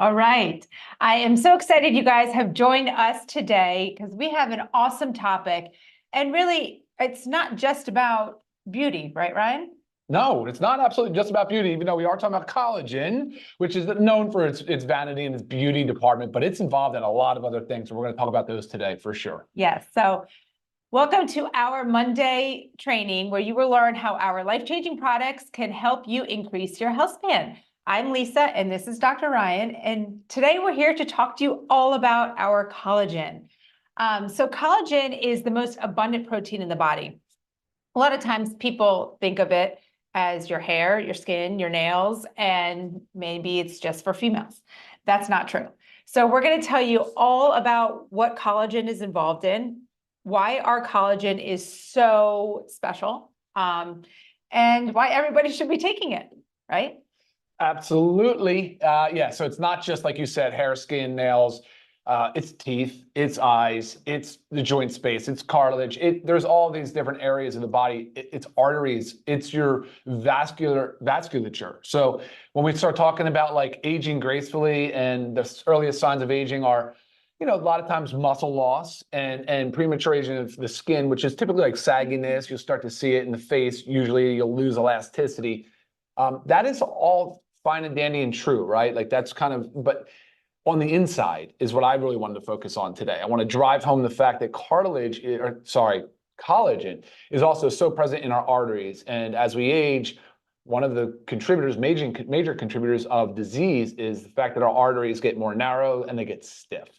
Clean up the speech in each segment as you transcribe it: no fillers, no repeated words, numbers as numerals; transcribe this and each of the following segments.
All right. I am so excited you guys have joined us today because we have an awesome topic. And really, it's not just about beauty, right, Ryan? No, it's not absolutely just about beauty, even though we are talking about collagen, which is known for its vanity and its beauty department, but it's involved in a lot of other things. So we're going to talk about those today for sure. Yes. So welcome to our Monday training where you will learn how our life-changing products can help you increase your health span. I'm Lisa, and this is Dr. Ryan, and today we're here to talk to you all about our collagen. So collagen is the most abundant protein in the body. A lot of times people think of it as your hair, your skin, your nails, and maybe it's just for females. That's not true. So we're going to tell you all about what collagen is involved in, why our collagen is so special, and why everybody should be taking it, right? Absolutely. Yeah, so it's not just like you said, hair, skin, nails, it's teeth, it's eyes, it's the joint space, it's cartilage. There's all these different areas of the body. It's arteries, it's your vasculature. So when we start talking about like aging gracefully, and the earliest signs of aging are, a lot of times muscle loss and premature aging of the skin, which is typically like sagginess. You'll start to see it in the face. Usually you'll lose elasticity. That is all fine and dandy and true, right? Like that's kind of, but on the inside is what I really wanted to focus on today. I want to drive home the fact that collagen is also so present in our arteries. And as we age, one of the contributors, major contributors of disease is the fact that our arteries get more narrow and they get stiff.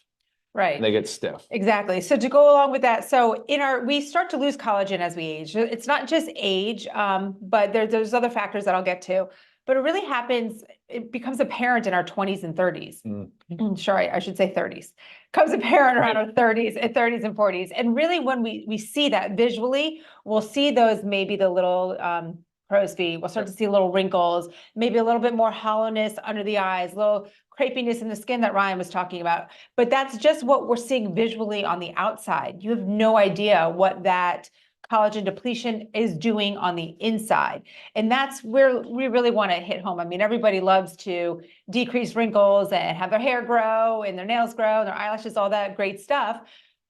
Right. They get stiff. Exactly. So to go along with that, so we start to lose collagen as we age. It's not just age, but there's other factors that I'll get to. But it really happens, it becomes apparent in our 20s and 30s. Sorry, I should say 30s. Comes apparent around our 30s and 40s. And really when we see that visually, we'll see those, maybe the little crow's feet. We'll start to see little wrinkles, maybe a little bit more hollowness under the eyes, little crepiness in the skin that Ryan was talking about. But that's just what we're seeing visually on the outside. You have no idea what that collagen depletion is doing on the inside. And that's where we really want to hit home. I mean, everybody loves to decrease wrinkles and have their hair grow and their nails grow and their eyelashes, all that great stuff.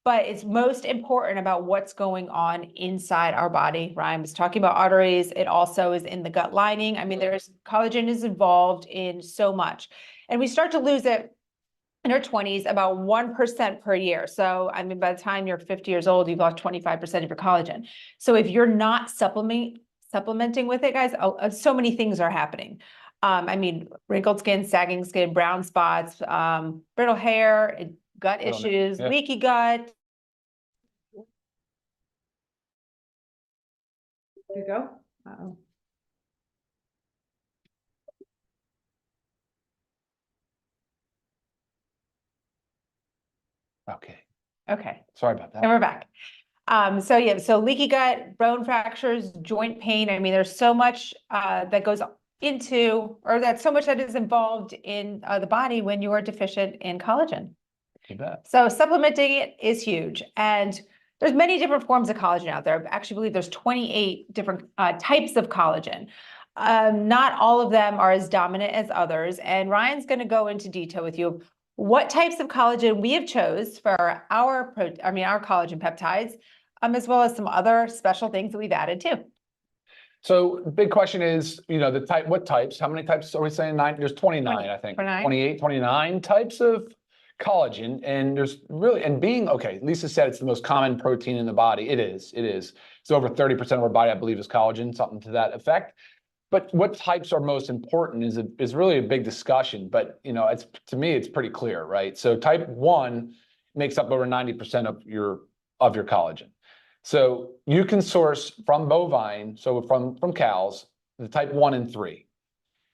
But it's most important about what's going on inside our body. Ryan was talking about arteries. It also is in the gut lining. I mean, collagen is involved in so much. And we start to lose it in our 20s, about 1% per year. So, I mean, by the time you're 50 years old, you've lost 25% of your collagen. So if you're not supplementing with it, guys, so many things are happening. I mean, wrinkled skin, sagging skin, brown spots, brittle hair, gut issues, leaky gut. There you go. Uh-oh. Okay. Sorry about that. And we're back. So leaky gut, bone fractures, joint pain. I mean, there's so much that goes into, or that's so much that is involved in the body when you are deficient in collagen. You bet. So supplementing it is huge. And there's many different forms of collagen out there. I actually believe there's 28 different types of collagen. Not all of them are as dominant as others. And Ryan's going to go into detail with you what types of collagen we have chose for our collagen peptides, as well as some other special things that we've added too. So the big question is, what types? How many types are we saying? 9? There's 29, I think. 28, 29 types of collagen. And there's really, Lisa said it's the most common protein in the body. It is. It's over 30% of our body, I believe, is collagen, something to that effect. But what types are most important is really a big discussion. But to me, it's pretty clear, right? So type 1 makes up over 90% of your collagen. So you can source from bovine, so from cows, the type 1 and 3.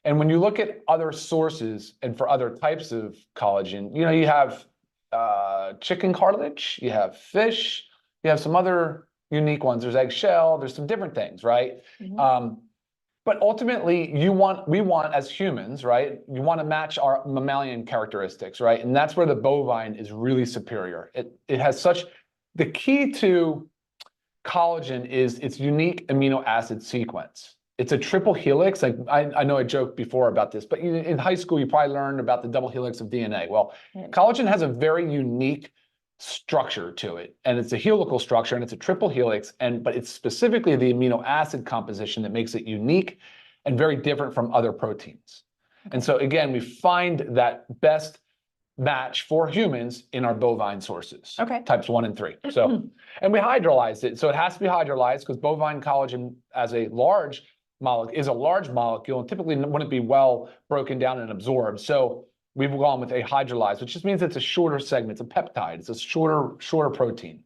And when you look at other sources and for other types of collagen, you have chicken cartilage, you have fish, you have some other unique ones. There's eggshell, there's some different things, right? Mm-hmm. But ultimately, we want as humans, right? You want to match our mammalian characteristics, right? And that's where the bovine is really superior. It has the key to collagen is its unique amino acid sequence. It's a triple helix. Like I know I joked before about this, but in high school, you probably learned about the double helix of DNA. Well, collagen has a very unique structure to it, and it's a helical structure, and it's a triple helix, but it's specifically the amino acid composition that makes it unique and very different from other proteins. And so again, we find that best match for humans in our bovine sources, types 1 and 3. So, and we hydrolyzed it. So it has to be hydrolyzed because bovine collagen as a large molecule is a large molecule and typically wouldn't be well broken down and absorbed. So we've gone with a hydrolyzed, which just means it's a shorter segment. It's a peptide. It's a shorter protein.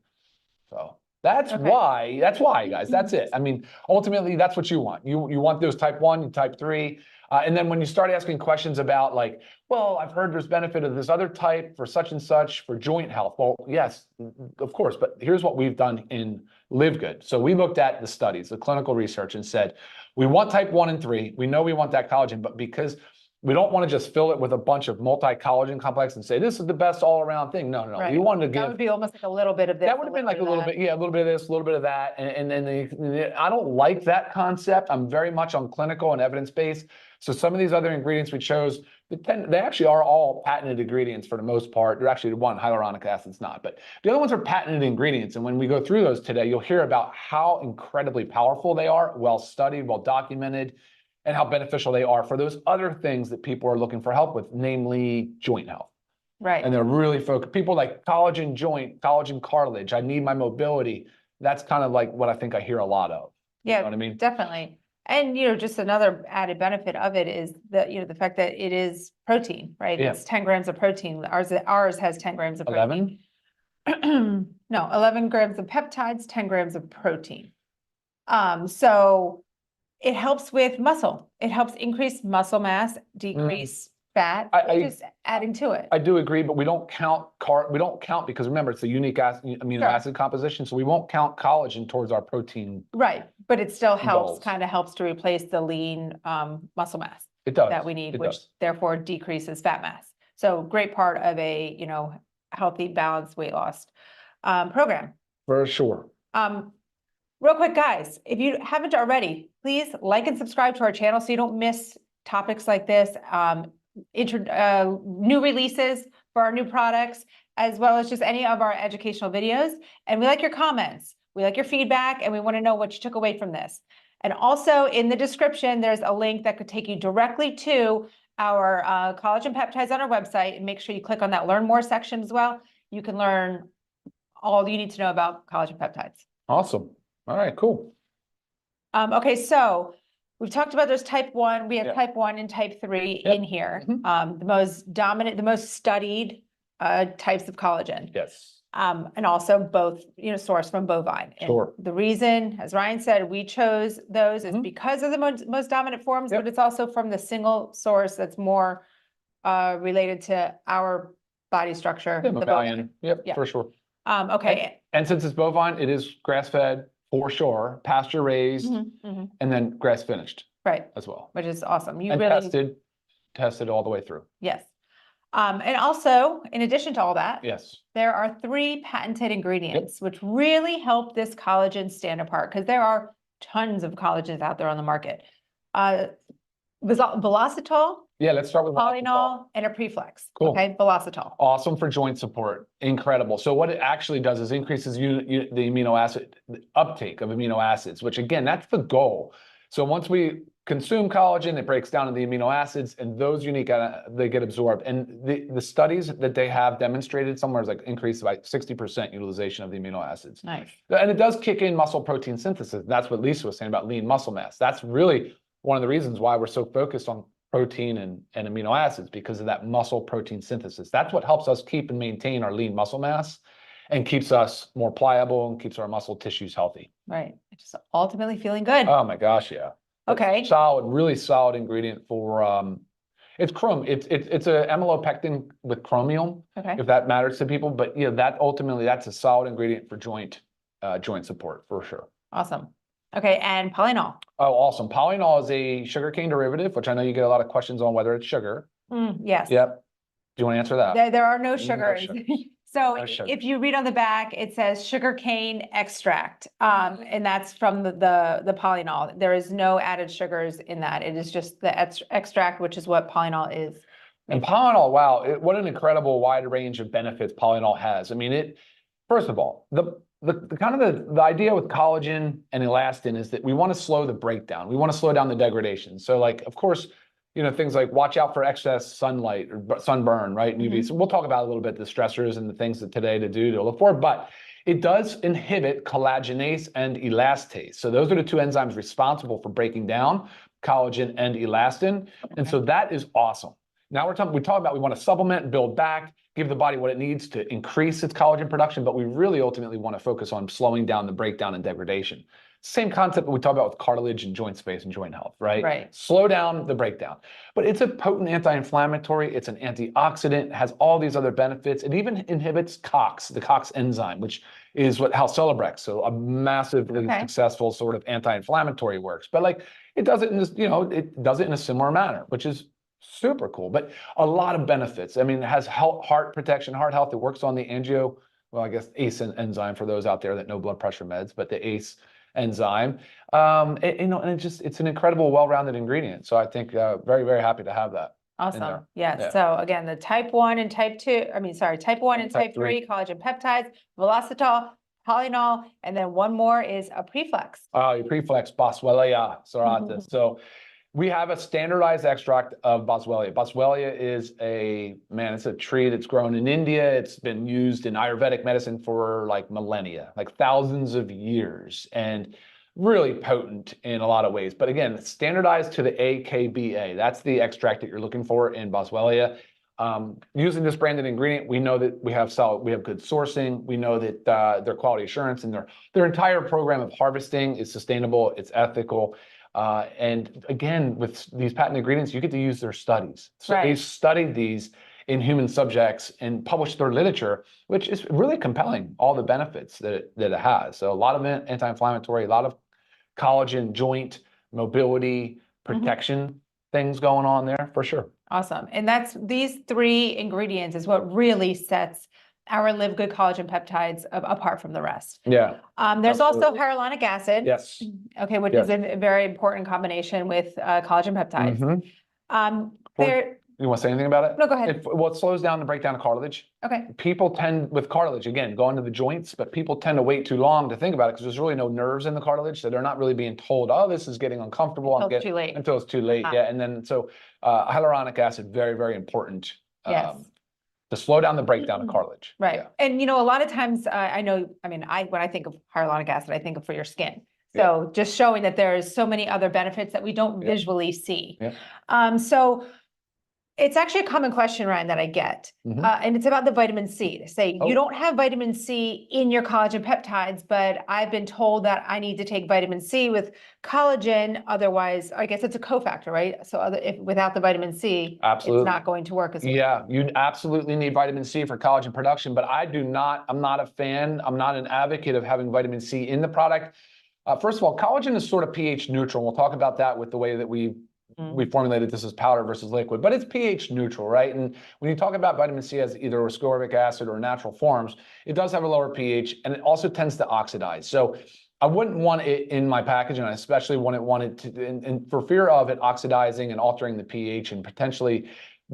So that's why, guys, that's it. I mean, ultimately, that's what you want. You want those type 1, type 3. And then when you start asking questions about like, well, I've heard there's benefit of this other type for such and such for joint health. Well, yes, of course. But here's what we've done in LiveGood. So we looked at the studies, the clinical research, and said, we want type 1 and 3. We know we want that collagen, but because we don't want to just fill it with a bunch of multi-collagen complex and say, this is the best all-around thing. No. We wanted to give... That would be almost like a little bit of this. That would have been like a little bit, yeah, a little bit of this, a little bit of that. And then I don't like that concept. I'm very much on clinical and evidence-based. So some of these other ingredients we chose, they actually are all patented ingredients for the most part. They're actually one, hyaluronic acid's not, but the other ones are patented ingredients. And when we go through those today, you'll hear about how incredibly powerful they are, well-studied, well-documented, and how beneficial they are for those other things that people are looking for help with, namely joint health. Right. And they're really focused. People like collagen joint, collagen cartilage. I need my mobility. That's kind of like what I think I hear a lot of. Yeah, you know what I mean? Definitely. And, just another added benefit of it is that, the fact that it is protein, right? Yeah. It's 10 grams of protein. Ours has 10 grams of 11? protein. No, 11 grams of peptides, 10 grams of protein. So it helps with muscle. It helps increase muscle mass, decrease fat, just adding to it. I do agree, but we don't count because remember, it's a unique amino acid composition, so we won't count collagen towards our protein. Right, but it still goals. kind of helps to replace the lean muscle mass. It does. That we need, which therefore decreases fat mass. So great part of a, healthy, balanced weight loss program. For sure. Real quick, guys, if you haven't already, please like and subscribe to our channel so you don't miss topics like this, new releases for our new products, as well as just any of our educational videos. And we like your comments, we like your feedback, and we want to know what you took away from this. And also in the description, there's a link that could take you directly to our collagen peptides on our website. And make sure you click on that Learn More section as well. You can learn all you need to know about collagen peptides. Awesome. All right, cool. Okay, so we've talked about those type 1. We have type 1 and type 3 in here. The most dominant, the most studied types of collagen. Yes. And also both, sourced from bovine. And the reason, as Ryan said, we chose those is because of the most dominant forms, but it's also from the single source that's more related to our body structure. The bovine. Yep, for sure. Okay. And since it's bovine, it is grass-fed for sure, pasture raised, and then grass finished. Right. As well. Which is awesome. Tested all the way through. Yes. And also, in addition to all that, yes, there are 3 patented ingredients, which really help this collagen stand apart because there are tons of collagens out there on the market. Velocitol. Yeah, let's start with polynol and a preflex. Cool. Okay, velocitol. Awesome for joint support. Incredible. So what it actually does is increases the amino acid uptake of amino acids, which again, that's the goal. So once we consume collagen, it breaks down into the amino acids, and those unique they get absorbed. And the studies that they have demonstrated somewhere is like increased by 60% utilization of the amino acids. Nice. And it does kick in muscle protein synthesis. That's what Lisa was saying about lean muscle mass. That's really one of the reasons why we're so focused on protein and amino acids, because of that muscle protein synthesis. That's what helps us keep and maintain our lean muscle mass and keeps us more pliable and keeps our muscle tissues healthy. Right. Just ultimately feeling good. Oh my gosh, yeah. Okay. Solid, really solid ingredient for it's a amylopectin with chromium, if that matters to people. But that's a solid ingredient for joint support for sure. Awesome. Okay, and polynol. Oh, awesome. Polynol is a sugarcane derivative, which I know you get a lot of questions on whether it's sugar. Yes. Yep. Do you want to answer that? There are no sugars. So No sugar. if you read on the back, it says sugarcane extract, and that's from the polynol. There is no added sugars in that. It is just the extract, which is what polynol is. And polynol, wow, what an incredible wide range of benefits polynol has. I mean, first of all, the kind of the idea with collagen and elastin is that we want to slow the breakdown. We want to slow down the degradation. So like, of course, things like watch out for excess sunlight or sunburn, right? UV. So we'll talk about a little bit the stressors and the things that today to do to look for, but it does inhibit collagenase and elastase. So those are the two enzymes responsible for breaking down collagen and elastin. And so that is awesome. Now we talk about we want to supplement, build back, give the body what it needs to increase its collagen production, but we really ultimately want to focus on slowing down the breakdown and degradation. Same concept that we talk about with cartilage and joint space and joint health, right? Right. Slow down the breakdown. But it's a potent anti-inflammatory, it's an antioxidant, it has all these other benefits. It even inhibits COX, the COX enzyme, which is how Celebrex, so a massively successful sort of anti-inflammatory works. But like it does it in this, it does it in a similar manner, which is super cool, but a lot of benefits. I mean, it has heart protection, heart health. It works on the ACE enzyme for those out there that know blood pressure meds, but the ACE enzyme. And it's an incredible, well-rounded ingredient. So I think very, very happy to have that. Awesome. Yes. Yeah. So again, the type 1 and type 2, type 1 and type 3 collagen peptides, velocitol, polynol, and then one more is a preflex. Your preflex, Boswellia serrata. So we have a standardized extract of Boswellia. Boswellia is it's a tree that's grown in India. It's been used in Ayurvedic medicine for like millennia, like thousands of years, and really potent in a lot of ways. But again, standardized to the AKBA. That's the extract that you're looking for in Boswellia. Using this branded ingredient, we know that we have good sourcing. We know that their quality assurance and their entire program of harvesting is sustainable. It's ethical. And again, with these patent ingredients, you get to use their studies. So they studied these in human subjects and published their literature, which is really compelling, all the benefits that it has. So a lot of anti-inflammatory, a lot of collagen, joint, mobility, protection things going on there for sure. Awesome. And these three ingredients is what really sets our LiveGood Collagen Peptides apart from the rest. Yeah. There's also hyaluronic acid. Yes. Okay, which is a very important combination with collagen peptides. You want to say anything about it? No, go ahead. It slows down the breakdown of cartilage. Okay. People tend, with cartilage, again, going to the joints, but people tend to wait too long to think about it because there's really no nerves in the cartilage. So they're not really being told, oh, this is getting uncomfortable. Until it's too late. Until it's too late. Yeah. And then, so hyaluronic acid, very, very important. Yes. To slow down the breakdown of cartilage. Right. Yeah. And, a lot of times when I think of hyaluronic acid, I think of for your skin. So just showing that there's so many other benefits that we don't visually see. Yeah. So it's actually a common question, Ryan, that I get, and it's about the vitamin C. They say, you don't have vitamin C in your collagen peptides, but I've been told that I need to take vitamin C with collagen. Otherwise, I guess it's a cofactor, right? So without the vitamin C, it's not going to work as well. Yeah, you absolutely need vitamin C for collagen production, but I'm not a fan. I'm not an advocate of having vitamin C in the product. First of all, collagen is sort of pH neutral. We'll talk about that with the way that we formulated this as powder versus liquid, but it's pH neutral, right? And when you talk about vitamin C as either ascorbic acid or natural forms, it does have a lower pH, and it also tends to oxidize. So I wouldn't want it in my package, and I especially wouldn't want it to, and for fear of it oxidizing and altering the pH and potentially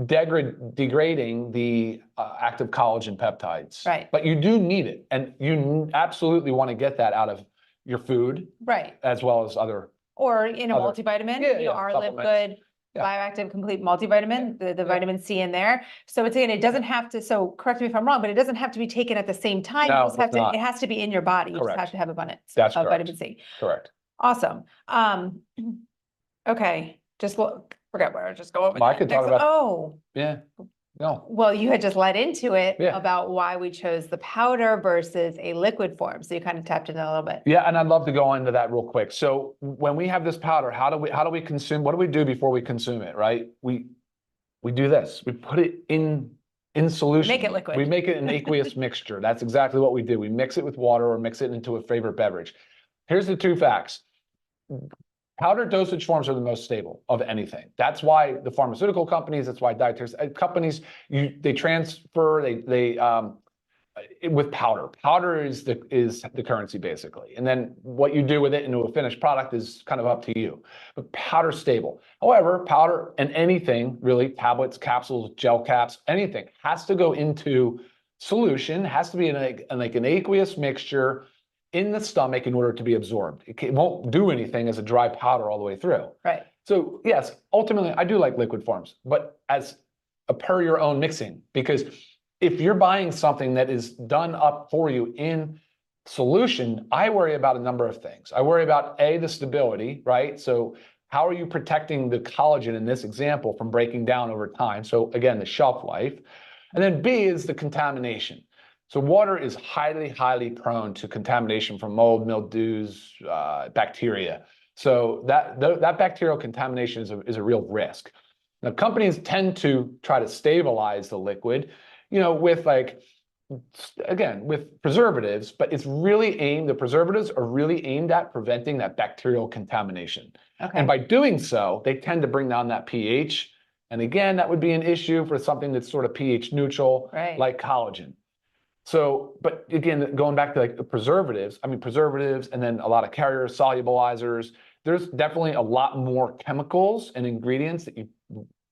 degrading the active collagen peptides. Right. But you do need it, and you absolutely want to get that out of your food, right, as well as other. Or in a multivitamin, our LiveGood Bioactive Complete Multivitamin, the vitamin C in there. So it doesn't have to, so correct me if I'm wrong, but it doesn't have to be taken at the same time. No, it has to be in your body. You just have to have abundance of vitamin C. Correct. Awesome. Okay, forget where I was just going with I could talk about. Yeah. No. Well, you had just led into it about why we chose the powder versus a liquid form. So you kind of tapped into a little bit. Yeah, and I'd love to go into that real quick. So when we have this powder, how do we consume? What do we do before we consume it? Right? We do this. We put it in solution. Make it liquid. We make it an aqueous mixture. That's exactly what we do. We mix it with water or mix it into a favorite beverage. Here's the two facts. Powder dosage forms are the most stable of anything. That's why the pharmaceutical companies, that's why dietary companies, they transfer, with powder. Powder is the currency basically. And then what you do with it into a finished product is kind of up to you. But powder's stable. However, powder and anything really, tablets, capsules, gel caps, anything has to go into solution, has to be in like an aqueous mixture in the stomach in order to be absorbed. It won't do anything as a dry powder all the way through. Right. So yes, ultimately I do like liquid forms, but as a per your own mixing, because if you're buying something that is done up for you in solution, I worry about a number of things. I worry about the stability, right? So how are you protecting the collagen in this example from breaking down over time? So again, the shelf life. And then B is the contamination. So water is highly, highly prone to contamination from mold, mildews, bacteria. So that bacterial contamination is a real risk. Now, companies tend to try to stabilize the liquid, with with preservatives, but it's really the preservatives are really aimed at preventing that bacterial contamination. Okay. And by doing so, they tend to bring down that pH. And again, that would be an issue for something that's sort of pH neutral, right, like collagen. So, but again, going back to like the preservatives, and then a lot of carriers, solubilizers, there's definitely a lot more chemicals and ingredients that you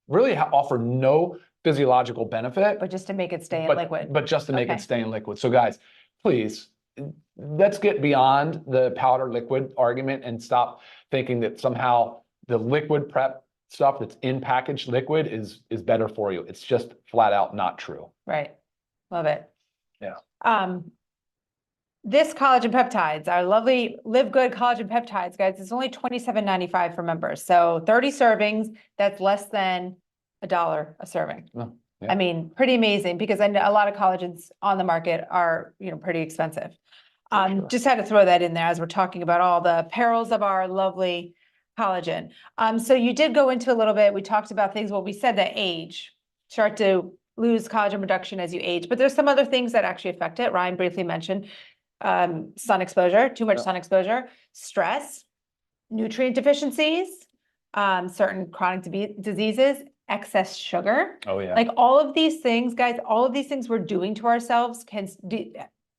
really offer no physiological benefit. But just to make it stay in liquid. But just to make it stay in liquid. So guys, please, let's get beyond the powder liquid argument and stop thinking that somehow the liquid prep stuff that's in packaged liquid is better for you. It's just flat out not true. Right. Love it. Yeah. This collagen peptides, our lovely LiveGood Collagen Peptides, guys, it's only $27.95 for members. So 30 servings, that's less than $1 a serving. Oh, yeah. I mean, pretty amazing, because I know a lot of collagens on the market are, pretty expensive. Sure. Just had to throw that in there as we're talking about all the perils of our lovely collagen. So you did go into a little bit, we talked about things, well, we said that age, start to lose collagen production as you age, but there's some other things that actually affect it. Ryan briefly mentioned sun exposure, too much sun exposure, stress, nutrient deficiencies, certain chronic diseases, excess sugar. Oh yeah. Like all of these things, guys, all of these things we're doing to ourselves can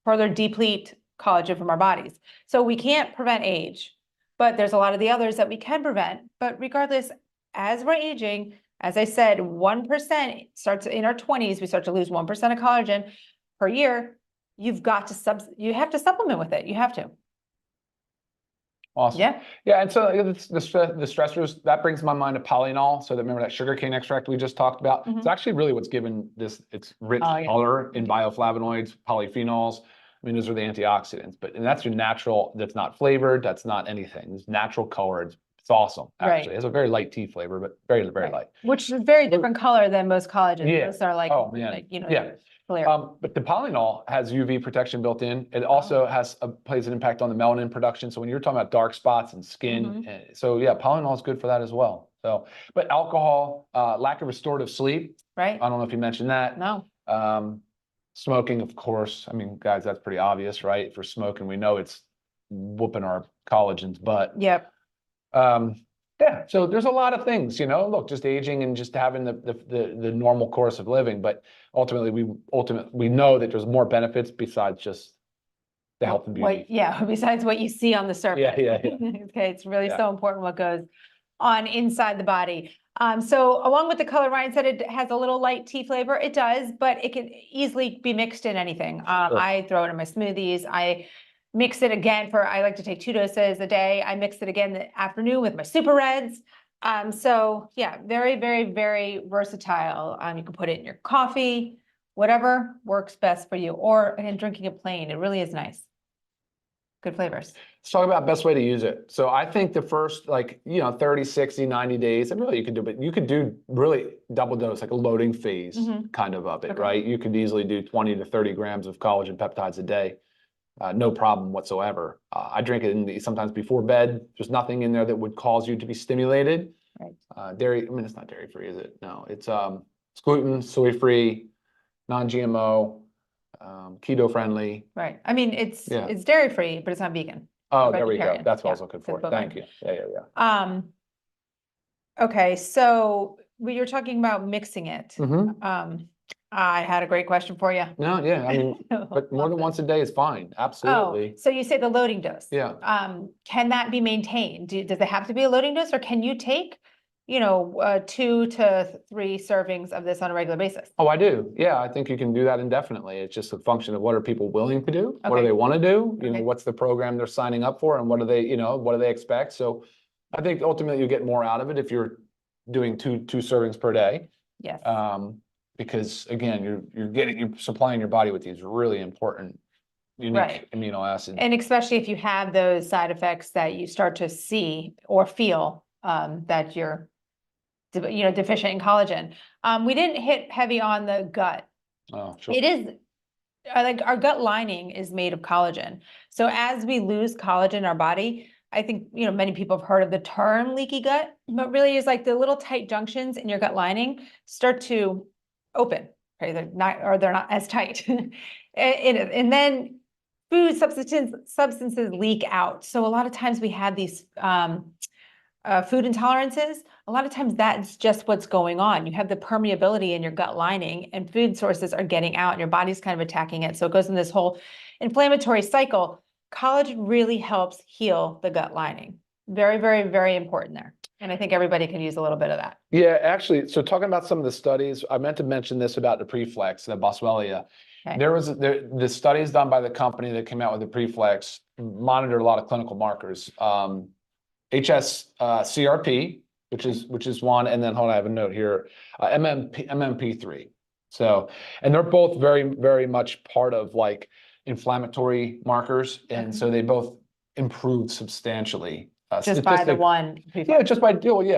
further deplete collagen from our bodies. So we can't prevent age, but there's a lot of the others that we can prevent. But regardless, as we're aging, as I said, 1% starts in our 20s, we start to lose 1% of collagen per year. You've got to you have to supplement with it. You have to. Awesome. Yeah. Yeah. And so the stressors, that brings my mind to polyol. So remember that sugarcane extract we just talked about? Mm-hmm. It's actually really what's given this its rich Oh, yeah. color in bioflavonoids, polyphenols. I mean, those are the antioxidants, and that's your natural, that's not flavored, that's not anything. It's natural color. It's awesome, actually. Right. It has a very light tea flavor, but very, very light. Which is a very different color than most collagens. Yeah. Those are like, oh, man. yeah. Clear. But the polyol has UV protection built in. It also plays an impact on the melanin production. So when you're talking about dark spots and skin, so yeah, polyol is good for that as well. So, but alcohol, lack of restorative sleep. Right. I don't know if you mentioned that. No. Smoking, of course. I mean, guys, that's pretty obvious, right? For smoking, we know it's whooping our collagen's butt. Yep. Yeah, so there's a lot of things, look, just aging and just having the normal course of living, but ultimately we know that there's more benefits besides just the health and beauty. Besides what you see on the surface. Yeah. Okay, it's really so important what goes on inside the body. So along with the color, Ryan said it has a little light tea flavor. It does, but it can easily be mixed in anything. Sure. I throw it in my smoothies. I mix it again I like to take 2 doses a day. I mix it again in the afternoon with my super reds. So yeah, very, very, very versatile. You can put it in your coffee, whatever works best for you, or again, drinking it plain. It really is nice. Good flavors. Let's talk about best way to use it. So I think the first 30, 60, 90 days, and really you could do really double dose, like a loading phase kind of it, okay. Right? You could easily do 20 to 30 grams of collagen peptides a day. No problem whatsoever. I drink it sometimes before bed. There's nothing in there that would cause you to be stimulated. Right. Dairy, it's not dairy free, is it? No, it's gluten, soy free, non-GMO, keto friendly. Right. I mean, it's dairy free, but it's not vegan. Oh, there we go. That's what I was looking for. Thank you. Yeah. Okay, so we were talking about mixing it. I had a great question for you. No, yeah, I mean, but more than once a day is fine, absolutely. So you say the loading dose. Yeah. Can that be maintained? Does it have to be a loading dose, or can you take, 2 to 3 servings of this on a regular basis? Oh, I do. Yeah, I think you can do that indefinitely. It's just a function of what are people willing to do? What do Okay. they want to do? Okay. What's the program they're signing up for, and what do they, what do they expect? So I think ultimately you get more out of it if you're doing two servings per day. Yes. Because again, you're supplying your body with these really important, unique amino acids. And especially if you have those side effects that you start to see or feel that you're deficient in collagen. We didn't hit heavy on the gut. Oh, sure. It is like our gut lining is made of collagen. So as we lose collagen in our body, I think, many people have heard of the term leaky gut, but really is like the little tight junctions in your gut lining start to open, okay? They're not as tight. And then food substances leak out. So a lot of times we have these food intolerances. A lot of times that's just what's going on. You have the permeability in your gut lining, and food sources are getting out and your body's kind of attacking it. So it goes in this whole inflammatory cycle. Collagen really helps heal the gut lining. Very, very, very important there. And I think everybody can use a little bit of that. Yeah, actually, so talking about some of the studies, I meant to mention this about the Preflex, the Boswellia. Okay. There was the studies done by the company that came out with the Preflex monitored a lot of clinical markers. HSCRP, which is one, and then hold on, I have a note here, MMP3. So, and they're both very, very much part of like inflammatory markers, and so they both improved substantially. Just by the one Preflex. Yeah,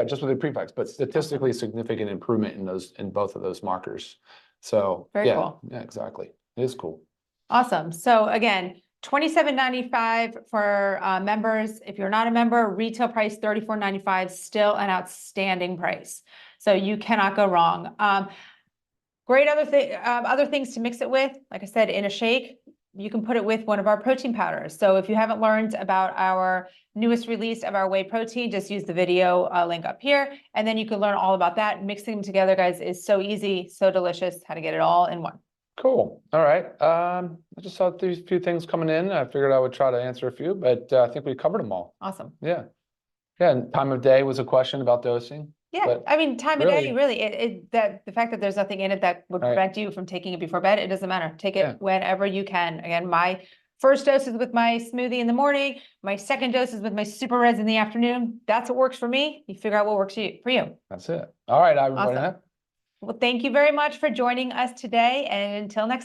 just with the Preflex, but statistically significant improvement in both of those markers. So Very cool. Yeah, exactly. It is cool. Awesome. So again, $27.95 for members. If you're not a member, retail price $34.95, still an outstanding price. So you cannot go wrong. Great other things to mix it with. Like I said, in a shake, you can put it with one of our protein powders. So if you haven't learned about our newest release of our whey protein, just use the video link up here, and then you can learn all about that. Mixing them together, guys, is so easy, so delicious. How to get it all in one. Cool. All right. I just saw these few things coming in. I figured I would try to answer a few, but I think we covered them all. Awesome. Yeah. Yeah. And time of day was a question about dosing. Yeah. I mean, time of day, really, the fact that there's nothing in it that would prevent you from taking it before bed, it doesn't matter. Take it whenever you can. Again, my first dose is with my smoothie in the morning. My second dose is with my super reds in the afternoon. That's what works for me. You figure out what works for you. That's it. All right, everybody. Awesome. Well, thank you very much for joining us today, and until next